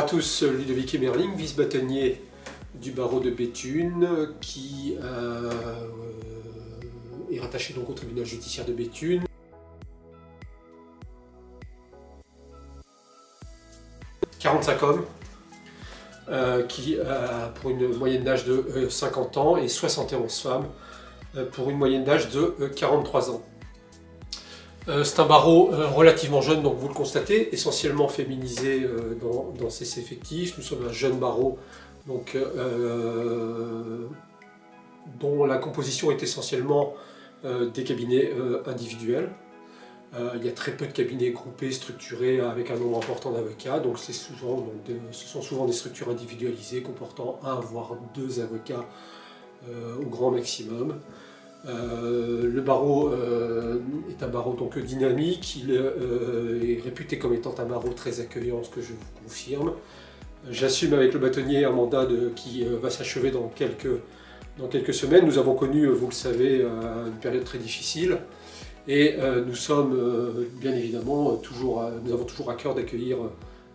tous, Ludovic Emerling, vice-bâtonnier du barreau de Béthune, qui est rattaché donc au tribunal judiciaire de Béthune. « 45 hommes, qui pour une moyenne d'âge de 50 ans et 71 femmes pour une moyenne d'âge de 43 ans. C'est un barreau relativement jeune, donc vous le constatez, essentiellement féminisé dans ses effectifs. Nous sommes un jeune barreau donc, dont la composition est essentiellement des cabinets individuels. Il y a très peu de cabinets groupés, structurés avec un nombre important d'avocats, donc ce sont souvent des structures individualisées comportant un voire deux avocats au grand maximum. Le barreau est un barreau donc dynamique, il est réputé comme étant un barreau très accueillant, ce que je vous confirme. J'assume avec le bâtonnier un mandat qui va s'achever dans quelques semaines. Nous avons connu, vous le savez, une période très difficile et nous sommes bien évidemment nous avons toujours à cœur d'accueillir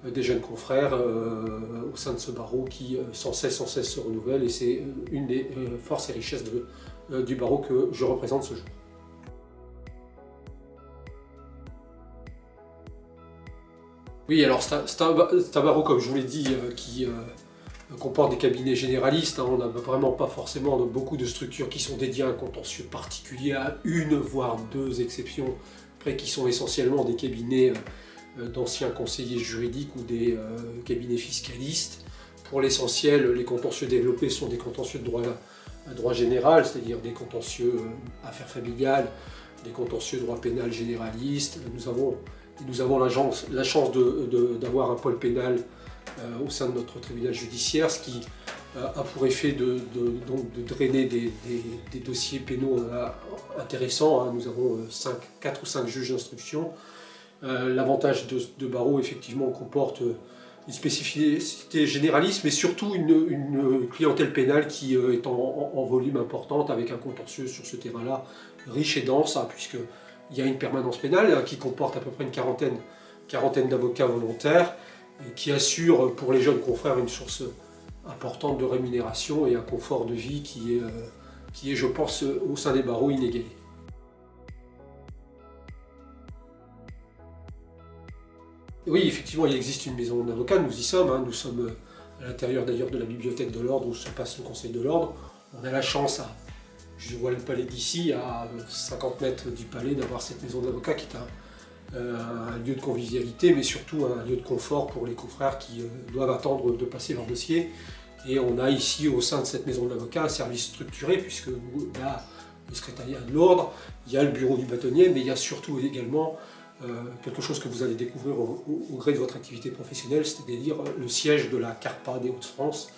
des jeunes confrères au sein de ce barreau qui sans cesse se renouvelle, et c'est une des forces et richesses du barreau que je représente ce jour. Oui, alors c'est un barreau, comme je vous l'ai dit, qui comporte des cabinets généralistes. On n'a vraiment pas forcément beaucoup de structures qui sont dédiées à un contentieux particulier, à une voire deux exceptions près, qui sont essentiellement des cabinets d'anciens conseillers juridiques ou des cabinets fiscalistes. Pour l'essentiel, les contentieux développés sont des contentieux de droit général, c'est-à-dire des contentieux affaires familiales, des contentieux droit pénal généraliste. Nous avons la chance d'avoir un pôle pénal au sein de notre tribunal judiciaire, ce qui a pour effet de drainer des dossiers pénaux intéressants. Nous avons 4 ou 5 juges d'instruction. L'avantage de barreau, effectivement, comporte une spécificité généraliste, mais surtout une clientèle pénale qui est en volume importante, avec un contentieux sur ce terrain-là riche et dense, puisqu'il y a une permanence pénale qui comporte à peu près une quarantaine d'avocats volontaires, et qui assure pour les jeunes confrères une source importante de rémunération et un confort de vie qui est, je pense, au sein des barreaux inégalé. Oui, effectivement, il existe une maison d'avocats, nous y sommes, nous sommes à l'intérieur d'ailleurs de la bibliothèque de l'ordre où se passe le conseil de l'ordre. On a la chance, je vois le palais d'ici, à 50 mètres du palais, d'avoir cette maison d'avocats qui est un lieu de convivialité, mais surtout un lieu de confort pour les confrères qui doivent attendre de passer leur dossier. Et on a ici, au sein de cette maison d'avocats, un service structuré, puisque il y a le secrétariat de l'ordre, il y a le bureau du bâtonnier, mais il y a surtout également quelque chose que vous allez découvrir au gré de votre activité professionnelle, c'est-à-dire le siège de la CARPA des Hauts-de-France,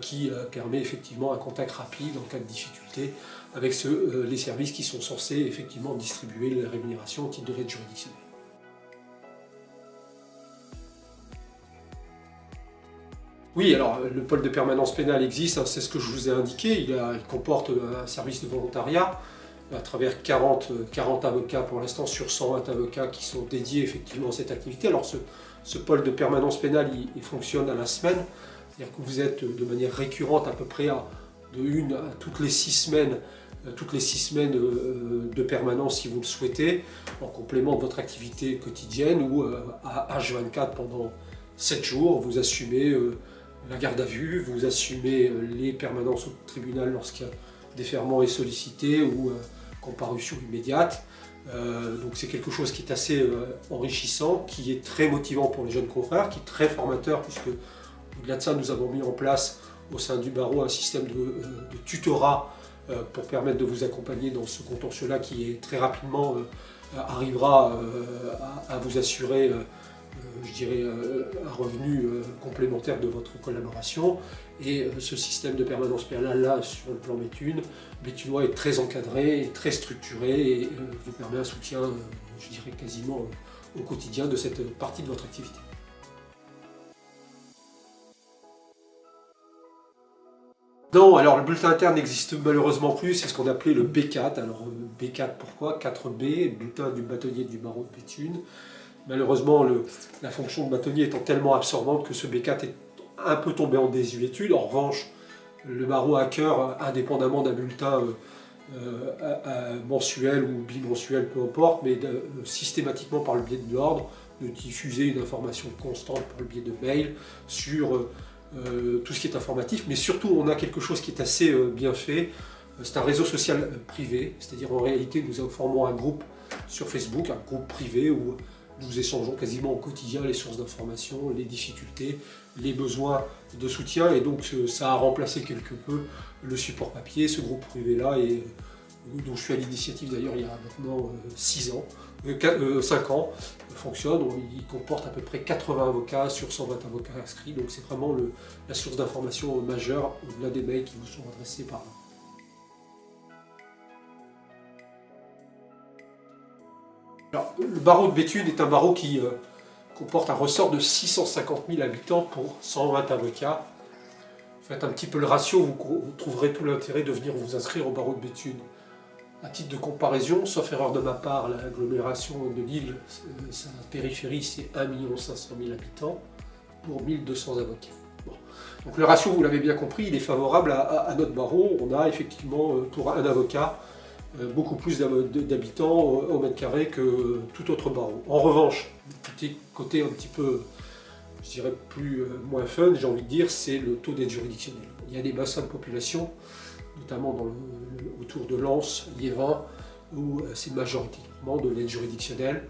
qui permet effectivement un contact rapide en cas de difficulté avec les services qui sont censés effectivement distribuer la rémunération au titre de l'aide juridictionnelle. Oui, alors le pôle de permanence pénale existe, c'est ce que je vous ai indiqué, il comporte un service de volontariat à travers 40 avocats pour l'instant sur 120 avocats qui sont dédiés effectivement à cette activité. Alors ce pôle de permanence pénale, il fonctionne à la semaine, c'est-à-dire que vous êtes de manière récurrente à peu près de 1 à toutes les 6 semaines, de permanence si vous le souhaitez, en complément de votre activité quotidienne, ou à H24 pendant 7 jours, vous assumez la garde à vue, vous assumez les permanences au tribunal lorsqu'il y a déferment est sollicité ou comparution immédiate. Donc c'est quelque chose qui est assez enrichissant, qui est très motivant pour les jeunes confrères, qui est très formateur, puisque au-delà de ça, nous avons mis en place au sein du barreau un système de tutorat pour permettre de vous accompagner dans ce contentieux-là, qui est très rapidement arrivera à vous assurer je dirais, un revenu complémentaire de votre collaboration. Et ce système de permanence pénale là, sur le plan béthunois, est très encadré, et très structuré, et vous permet un soutien, je dirais, quasiment au quotidien de cette partie de votre activité. Non, alors le bulletin interne n'existe malheureusement plus, c'est ce qu'on appelait le B4. Alors B4 pourquoi? 4B, bulletin du bâtonnier du barreau de Béthune. Malheureusement, la fonction de bâtonnier étant tellement absorbante que ce B4 est un peu tombé en désuétude. En revanche, le barreau à cœur, indépendamment d'un bulletin mensuel ou bimensuel, peu importe, mais systématiquement par le biais de l'ordre, de diffuser une information constante par le biais de mail sur tout ce qui est informatif, mais surtout on a quelque chose qui est assez bien fait. C'est un réseau social privé, c'est-à-dire en réalité nous formons un groupe sur Facebook, un groupe privé où nous échangeons quasiment au quotidien les sources d'information, les difficultés, les besoins de soutien, et donc ça a remplacé quelque peu le support papier. Ce groupe privé-là, dont je suis à l'initiative d'ailleurs il y a maintenant 5 ans, fonctionne. Il comporte à peu près 80 avocats sur 120 avocats inscrits, donc c'est vraiment la source d'information majeure au-delà des mails qui vous sont adressés par là. Alors, le barreau de Béthune est un barreau qui comporte un ressort de 650 000 habitants pour 120 avocats. Faites un petit peu le ratio, vous trouverez tout l'intérêt de venir vous inscrire au barreau de Béthune. À titre de comparaison, sauf erreur de ma part, l'agglomération de Lille, sa périphérie, c'est 1 500 000 habitants pour 1200 avocats. Bon. Donc le ratio, vous l'avez bien compris, il est favorable à notre barreau. On a effectivement, pour un avocat, beaucoup plus d'habitants au mètre carré que tout autre barreau. En revanche, le côté un petit peu, je dirais moins fun, j'ai envie de dire, c'est le taux d'aide juridictionnelle. Il y a des bassins de population, notamment autour de Lens, Liévin, où c'est majoritairement de l'aide juridictionnelle.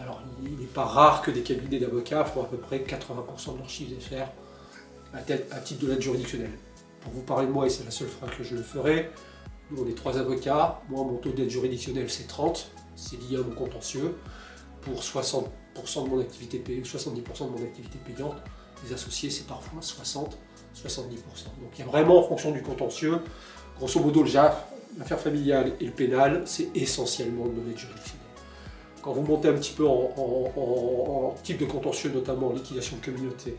Alors il n'est pas rare que des cabinets d'avocats font à peu près 80% de leur chiffre d'affaires à titre de l'aide juridictionnelle. Pour vous parler de moi, et c'est la seule fois que je le ferai, nous on est 3 avocats, moi mon taux d'aide juridictionnelle c'est 30, c'est lié à mon contentieux. Pour 60% de mon activité payante, 70% de mon activité payante, les associés c'est parfois 60-70%. Donc il y a vraiment en fonction du contentieux, grosso modo le JAF, l'affaire familiale et le pénal, c'est essentiellement de l'aide juridictionnelle. Quand vous montez un petit peu en type de contentieux, notamment liquidation de communauté,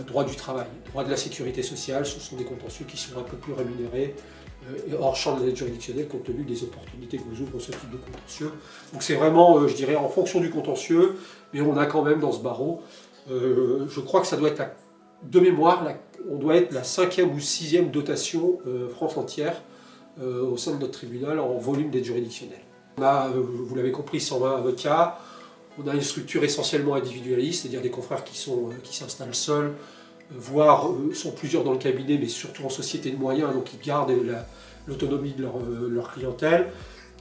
droit du travail, droit de la sécurité sociale, ce sont des contentieux qui sont un peu plus rémunérés et hors champ de l'aide juridictionnelle compte tenu des opportunités que vous ouvre ce type de contentieux. Donc c'est vraiment, je dirais, en fonction du contentieux, mais on a quand même dans ce barreau, je crois que ça doit être, de mémoire, on doit être la 5e ou 6e dotation France entière au sein de notre tribunal en volume d'aide juridictionnelle. On a, vous l'avez compris, 120 avocats. On a une structure essentiellement individualiste, c'est-à-dire des confrères qui s'installent seuls, voire sont plusieurs dans le cabinet, mais surtout en société de moyens, donc ils gardent l'autonomie de leur clientèle.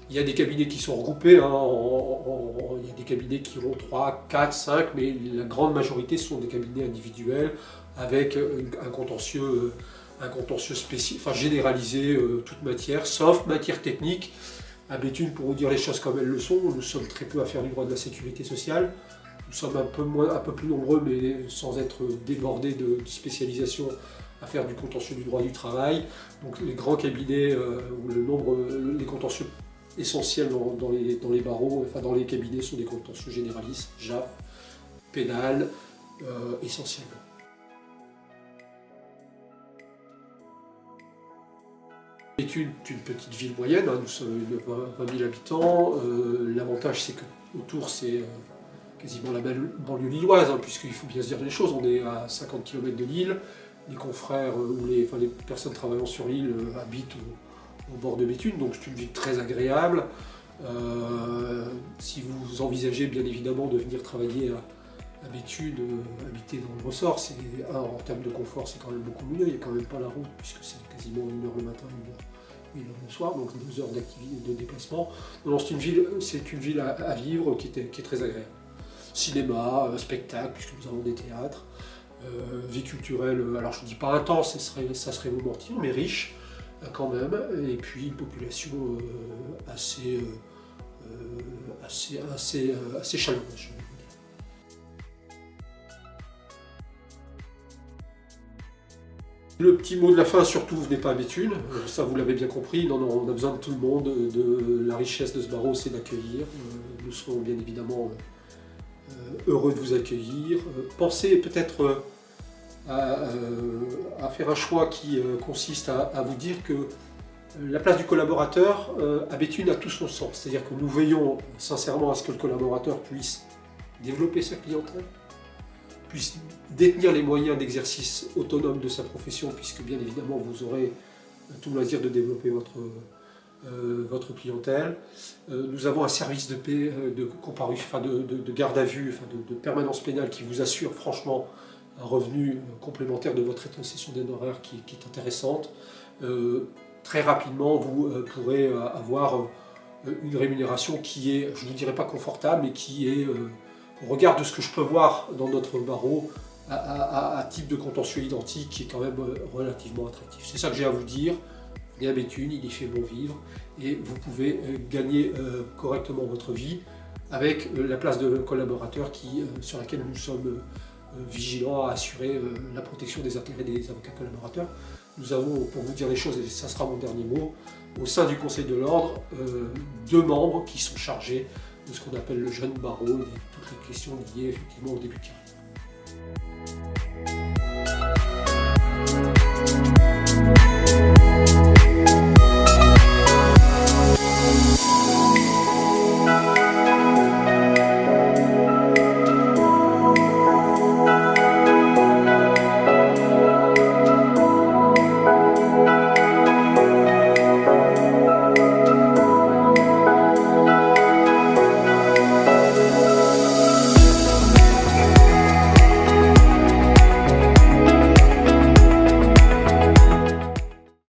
Il y a des cabinets qui sont regroupés, hein, il y a des cabinets qui ont 3, 4, 5, mais la grande majorité sont des cabinets individuels avec un contentieux spécifique, enfin généralisé, toute matière, sauf matière technique. À Béthune, pour vous dire les choses comme elles le sont, nous sommes très peu à faire du droit de la sécurité sociale. Nous sommes un peu plus nombreux, mais sans être débordés de spécialisation, à faire du contentieux du droit du travail. Donc les grands cabinets, où les contentieux essentiels dans les barreaux, enfin dans les cabinets, sont des contentieux généralistes, JAF, pénal, essentiellement. Béthune est une petite ville moyenne, hein, nous sommes 20 000 habitants. L'avantage c'est que autour c'est quasiment la banlieue lilloise, hein, puisqu'il faut bien se dire les choses, on est à 50 km de Lille, les confrères ou les personnes travaillant sur l'île habitent au bord de Béthune, donc c'est une ville très agréable. Si vous envisagez bien évidemment de venir travailler à Béthune, habiter dans le ressort, en termes de confort c'est quand même beaucoup mieux, il n'y a quand même pas la route puisque c'est quasiment 1 heure le matin, 1 heure le soir, donc 2 heures d'activité de déplacement. Non, c'est une ville à vivre qui est très agréable. Cinéma, spectacle, puisque nous avons des théâtres, vie culturelle, alors je ne dis pas intense, ça serait vous mentir, mais riche quand même, et puis une population assez chaleureuse. Le petit mot de la fin, surtout, venez pas à Béthune, ça vous l'avez bien compris, non, on a besoin de tout le monde, de la richesse de ce barreau, c'est d'accueillir. Nous serons bien évidemment heureux de vous accueillir. Pensez peut-être à faire un choix qui consiste à vous dire que la place du collaborateur à Béthune a tout son sens, c'est-à-dire que nous veillons sincèrement à ce que le collaborateur puisse développer sa clientèle, puisse détenir les moyens d'exercice autonome de sa profession, puisque bien évidemment vous aurez tout le loisir de développer votre clientèle. Nous avons un service de garde à vue, de permanence pénale qui vous assure franchement un revenu complémentaire de votre rétrocession d'honoraires qui est intéressante. Très rapidement, vous pourrez avoir une rémunération qui est, je ne vous dirais pas confortable, mais qui est, au regard de ce que je peux voir dans notre barreau, à type de contentieux identique, qui est quand même relativement attractif. C'est ça que j'ai à vous dire. Il y a Béthune, il y fait bon vivre, et vous pouvez gagner correctement votre vie avec la place de collaborateur sur laquelle nous sommes vigilants à assurer la protection des intérêts des avocats collaborateurs. Nous avons, pour vous dire les choses, et ça sera mon dernier mot, au sein du Conseil de l'Ordre, 2 membres qui sont chargés de ce qu'on appelle le jeune barreau et toutes les questions liées effectivement au début de carrière.